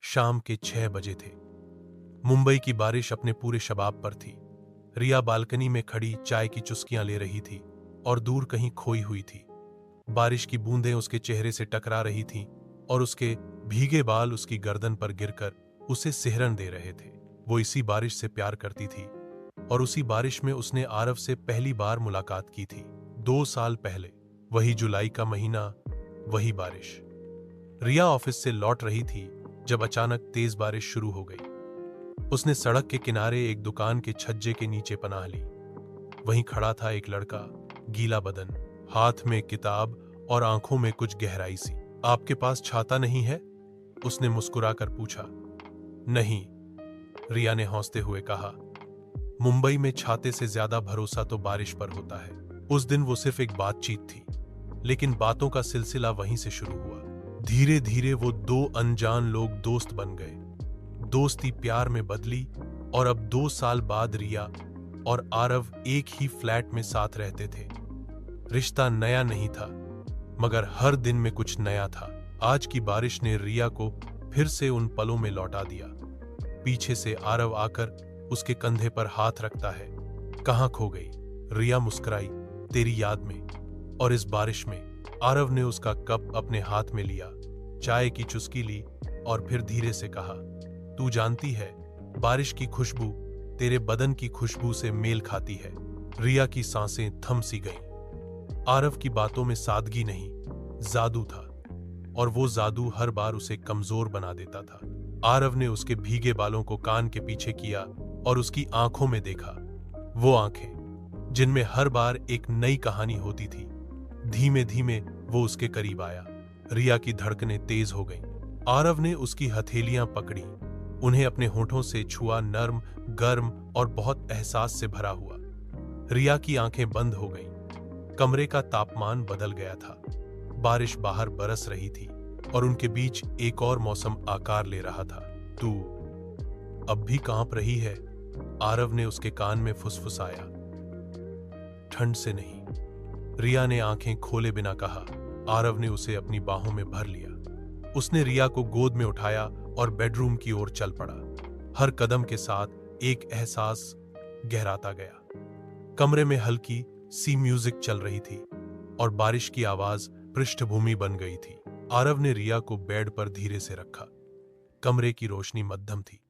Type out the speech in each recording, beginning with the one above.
शाम के 6 बजे थे। मुंबई की बारिश अपने पूरे शबाब पर थी। रिया बालकनी में खड़ी चाय की चुस्कियां ले रही थी और दूर कहीं खोई हुई थी। बारिश की बूंदें उसके चेहरे से टकरा रही थीं और उसके भीगे बाल उसकी गर्दन पर गिरकर उसे सिहरन दे रहे थे। वो इसी बारिश से प्यार करती थी और उसी बारिश में उसने आरव से पहली बार मुलाकात की थी 2 साल पहले। वही जुलाई का महीना, वही बारिश। रिया ऑफिस से लौट रही थी जब अचानक तेज बारिश शुरू हो गई। उसने सड़क के किनारे एक दुकान के छज्जे के नीचे पनाह ली। वहीं खड़ा था एक लड़का, गीला बदन, हाथ में किताब और आंखों में कुछ गहराई सी। आपके पास छाता नहीं है? उसने मुस्कुराकर पूछा। नहीं, रिया ने हौंसते हुए कहा। मुंबई में छाते से ज्यादा भरोसा तो बारिश पर होता है। उस दिन वो सिर्फ एक बातचीत थी, लेकिन बातों का सिलसिला वहीं से शुरू हुआ। धीरे धीरे वो 2 अनजान लोग दोस्त बन गए। दोस्ती प्यार में बदली और अब 2 साल बाद रिया और आरव एक ही फ्लैट में साथ रहते थे। रिश्ता नया नहीं था, मगर हर दिन में कुछ नया था। आज की बारिश ने रिया को फिर से उन पलों में लौटा दिया। पीछे से आरव आकर उसके कंधे पर हाथ रखता है। कहाँ खो गई? रिया मुस्कुराई। तेरी याद में। और इस बारिश में आरव ने उसका कप अपने हाथ में लिया, चाय की चुस्की ली और फिर धीरे से कहा, तू जानती है, बारिश की खुशबू तेरे बदन की खुशबू से मेल खाती है। रिया की सांसें थम सी गईं। आरव की बातों में सादगी नहीं, जादू था, और वो जादू हर बार उसे कमजोर बना देता था। आरव ने उसके भीगे बालों को कान के पीछे किया और उसकी आंखों में देखा। वो आंखें जिनमें हर बार एक नई कहानी होती थी। धीमे धीमे वो उसके करीब आया। रिया की धड़कनें तेज हो गईं। आरव ने उसकी हथेलियां पकड़ी, उन्हें अपने होठों से छुआ, नर्म, गर्म और बहुत एहसास से भरा हुआ। रिया की आंखें बंद हो गईं। कमरे का तापमान बदल गया था। बारिश बाहर बरस रही थी और उनके बीच एक और मौसम आकार ले रहा था। तू अब भी कांप रही है? आरव ने उसके कान में फुसफुसाया। ठंड से नहीं, रिया ने आंखें खोले बिना कहा। आरव ने उसे अपनी बाहों में भर लिया। उसने रिया को गोद में उठाया और बेडरूम की ओर चल पड़ा। हर कदम के साथ एक एहसास गहराता गया। कमरे में हल्की सी म्यूजिक चल रही थी और बारिश की आवाज पृष्ठभूमि बन गई थी। आरव ने रिया को बेड पर धीरे से रखा। कमरे की रोशनी मध्यम थी।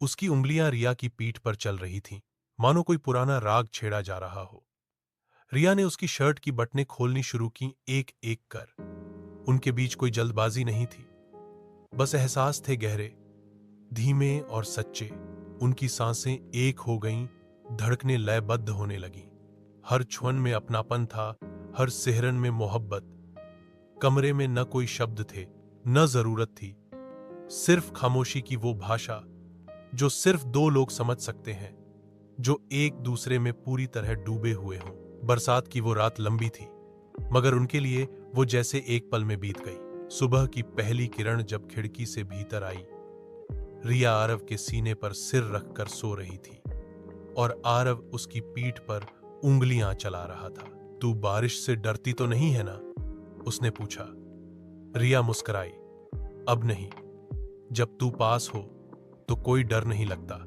उसकी उंगलियां रिया की पीठ पर चल रही थीं, मानो कोई पुराना राग छेड़ा जा रहा हो। रिया ने उसकी शर्ट की बटनें खोलनी शुरू की, एक एक कर। उनके बीच कोई जल्दबाजी नहीं थी, बस एहसास थे गहरे, धीमे और सच्चे। उनकी सांसें एक हो गईं, धड़कनें लयबद्ध होने लगीं। हर छुअन में अपनापन था, हर सिहरन में मोहब्बत। कमरे में न कोई शब्द थे, न जरूरत थी, सिर्फ खामोशी की वो भाषा जो सिर्फ 2 लोग समझ सकते हैं, जो एक दूसरे में पूरी तरह डूबे हुए हों। बरसात की वो रात लंबी थी, मगर उनके लिए वो जैसे एक पल में बीत गई। सुबह की पहली किरण जब खिड़की से भीतर आई, रिया आरव के सीने पर सिर रखकर सो रही थी और आरव उसकी पीठ पर उंगलियां चला रहा था। तू बारिश से डरती तो नहीं है ना? उसने पूछा। रिया मुस्कुराई। अब नहीं, जब तू पास हो तो कोई डर नहीं लगता।